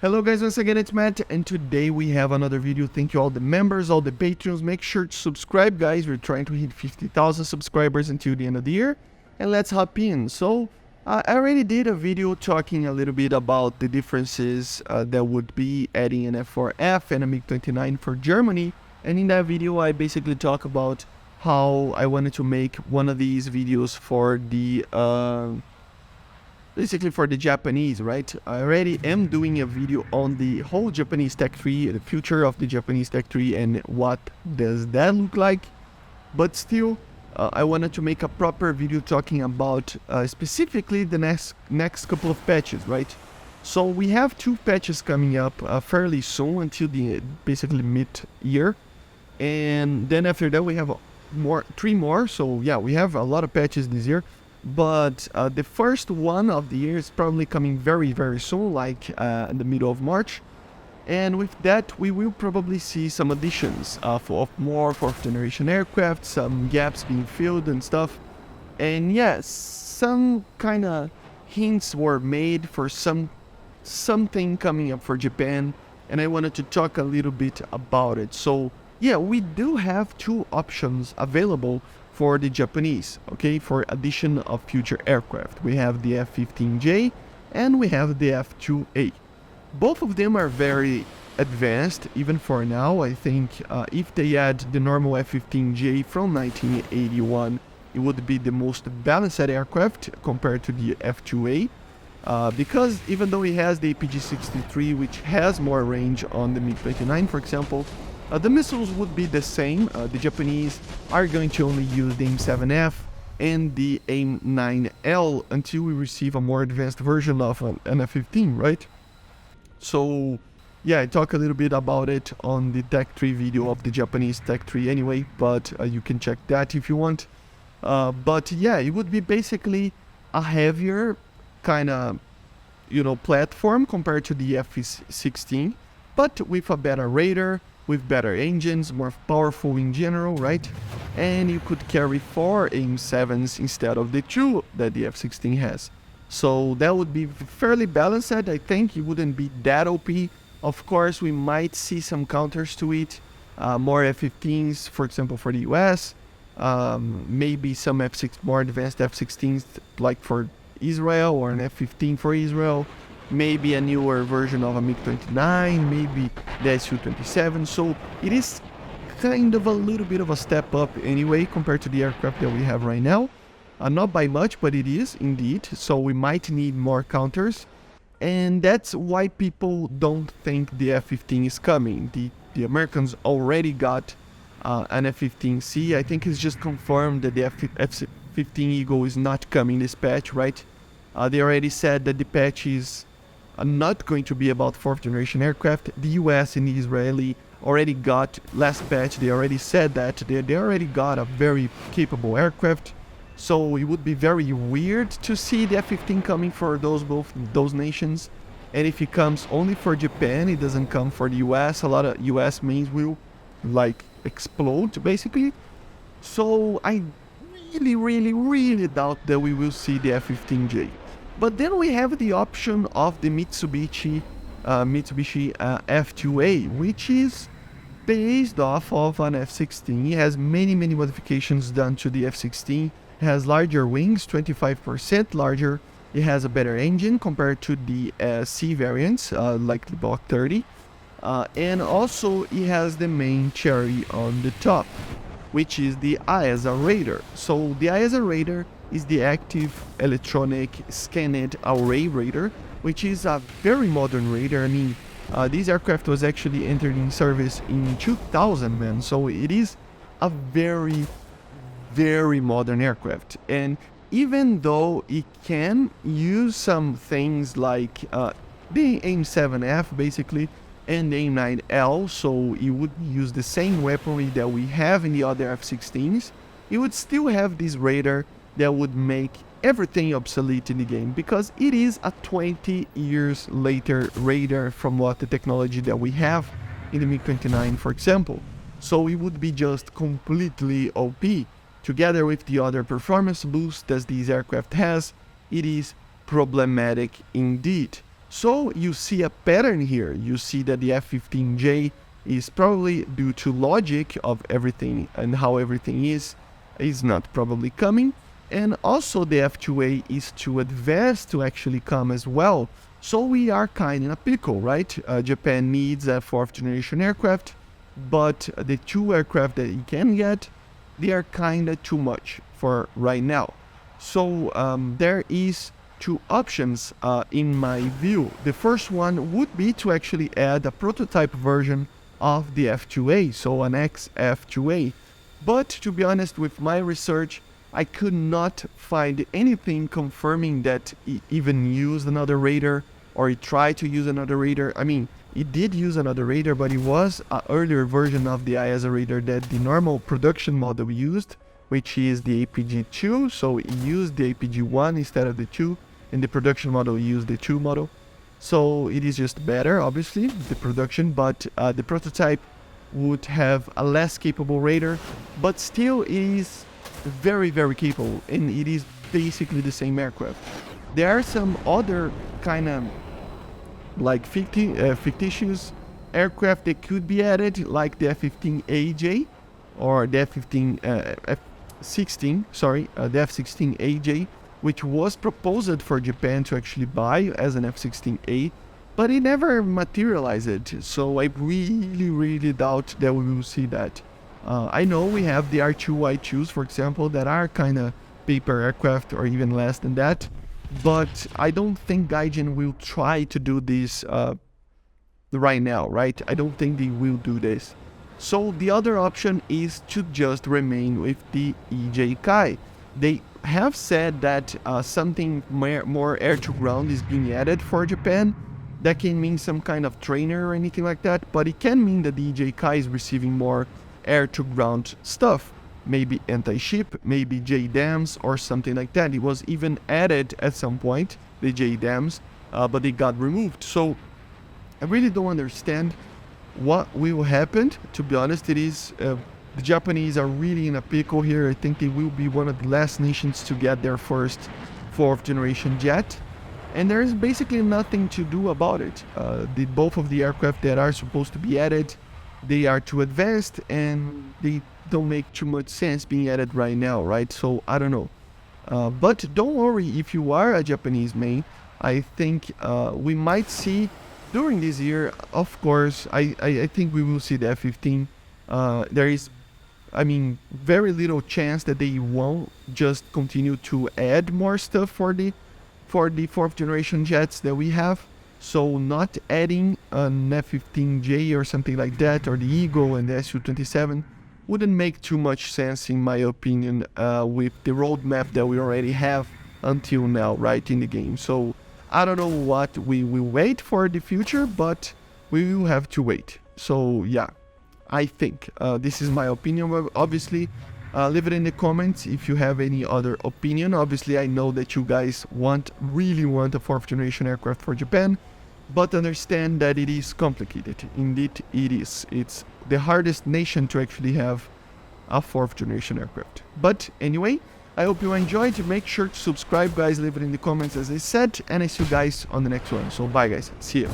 Hello guys, once again it's Matt, and today we have another video. Thank you all the members, all the patrons. Make sure to subscribe guys, we're trying to hit 50,000 subscribers until the end of the year. And let's hop in. So, I already did a video talking a little bit about the differences that would be adding an F4F and a MiG-29 for Germany. And in that video I basically talk about how I wanted to make one of these videos for the basically for the Japanese, right? I already am doing a video on the whole Japanese Tech tree, the future of the Japanese Tech tree, and what does that look like. But still, I wanted to make a proper video talking about specifically the next couple of patches, right? So we have 2 patches coming up fairly soon until the basically mid-year, and then after that we have 3 more. So yeah, we have a lot of patches this year. But the first one of the year is probably coming very soon, like in the middle of March. And with that we will probably see some additions of more 4th generation aircraft, some gaps being filled and stuff. And yes, some kind of hints were made for something coming up for Japan, and I wanted to talk a little bit about it. So yeah, we do have 2 options available for the Japanese, okay, for addition of future aircraft. We have the F-15J and we have the F-2A. Both of them are very advanced, even for now. I think if they add the normal F-15J from 1981, it would be the most balanced aircraft compared to the F-2A. Because even though it has the APG-63, which has more range on the MiG-29, for example, the missiles would be the same. The Japanese are going to only use the AIM-7F and the AIM-9L until we receive a more advanced version of an F-15, right? So yeah, I talk a little bit about it on the Tech Tree video of the Japanese Tech Tree anyway, but you can check that if you want. But yeah, it would be basically a heavier kind of, platform compared to the F-16, but with a better radar, with better engines, more powerful in general, right? And you could carry 4 AIM-7s instead of the 2 that the F-16 has. So that would be fairly balanced. I think it wouldn't be that OP. Of course, we might see some counters to it. More F-15s, for example, for the US. Maybe some more advanced F-16s like for Israel, or an F-15 for Israel. Maybe a newer version of a MiG-29, maybe the Su-27. So it is kind of a little bit of a step up anyway compared to the aircraft that we have right now. Not by much, but it is indeed. So we might need more counters. And that's why people don't think the F-15 is coming. The Americans already got an F-15C. I think it's just confirmed that the F-15 Eagle is not coming this patch, right? They already said that the patch is not going to be about 4th generation aircraft. The US and the Israeli already got, last patch they already said that they already got a very capable aircraft. So it would be very weird to see the F-15 coming for both those nations. And if it comes only for Japan, it doesn't come for the US, a lot of US mains will like explode basically. So I really doubt that we will see the F-15J. But then we have the option of the Mitsubishi F-2A, which is based off of an F-16. It has many modifications done to the F-16. It has larger wings, 25% larger. It has a better engine compared to the C variants, like the Block 30. And also it has the main cherry on the top, which is the AESA radar. So the AESA radar is the active electronic scanned array radar, which is a very modern radar. I mean, this aircraft was actually entered in service in 2000, man. So it is a very modern aircraft. And even though it can use some things like the AIM-7F basically and the AIM-9L, so it would use the same weaponry that we have in the other F-16s, it would still have this radar that would make everything obsolete in the game, because it is a 20 years later radar from what the technology that we have in the MiG-29, for example. So it would be just completely OP. Together with the other performance boosts that these aircraft has, it is problematic indeed. So you see a pattern here. You see that the F-15J is probably due to logic of everything and how everything is not probably coming. And also the F-2A is too advanced to actually come as well. So we are kind of in a pickle, right? Japan needs a 4th generation aircraft, but the 2 aircraft that you can get, they are kind of too much for right now. So there is 2 options in my view. The first one would be to actually add a prototype version of the F-2A, so an F-2A. But to be honest, with my research, I could not find anything confirming that it even used another radar or it tried to use another radar. I mean, it did use another radar, but it was an earlier version of the IASA radar that the normal production model used, which is the APG-2. So it used the APG-1 instead of the 2, and the production model used the 2 model. So it is just better, obviously, the production, but the prototype would have a less capable radar, but still it is very, very capable, and it is basically the same aircraft. There are some other kind of like fictitious aircraft that could be added, like the F-15AJ or the F-16, the F-16AJ, which was proposed for Japan to actually buy as an F-16A, but it never materialized. So I really, really doubt that we will see that. I know we have the R2I2s, for example, that are kind of paper aircraft or even less than that, but I don't think Gaijin will try to do this right now, right? I don't think they will do this. So the other option is to just remain with the EJ Kai. They have said that something more air-to-ground is being added for Japan. That can mean some kind of trainer or anything like that, but it can mean that the EJ Kai is receiving more air-to-ground stuff. Maybe anti-ship, maybe JDAMs or something like that. It was even added at some point, the JDAMs, but they got removed. So I really don't understand what will happen. To be honest, it is the Japanese are really in a pickle here. I think they will be one of the last nations to get their first 4th generation jet, and there is basically nothing to do about it. Both of the aircraft that are supposed to be added, they are too advanced and they don't make too much sense being added right now, right? So I don't know. But don't worry if you are a Japanese main. I think we might see during this year, of course, I think we will see the F-15. There is, I mean, very little chance that they won't just continue to add more stuff for the 4th generation jets that we have. So not adding an F-15J or something like that, or the Eagle and the Su-27, wouldn't make too much sense in my opinion with the roadmap that we already have until now, right, in the game. So I don't know what we will wait for the future, but we will have to wait. So yeah, I think this is my opinion. Obviously, leave it in the comments if you have any other opinion. Obviously, I know that you guys really want a 4th generation aircraft for Japan, but understand that it is complicated. Indeed, it is. It's the hardest nation to actually have a 4th generation aircraft. But anyway, I hope you enjoyed. Make sure to subscribe, guys. Leave it in the comments as I said, and I see you guys on the next one. So bye, guys. See you.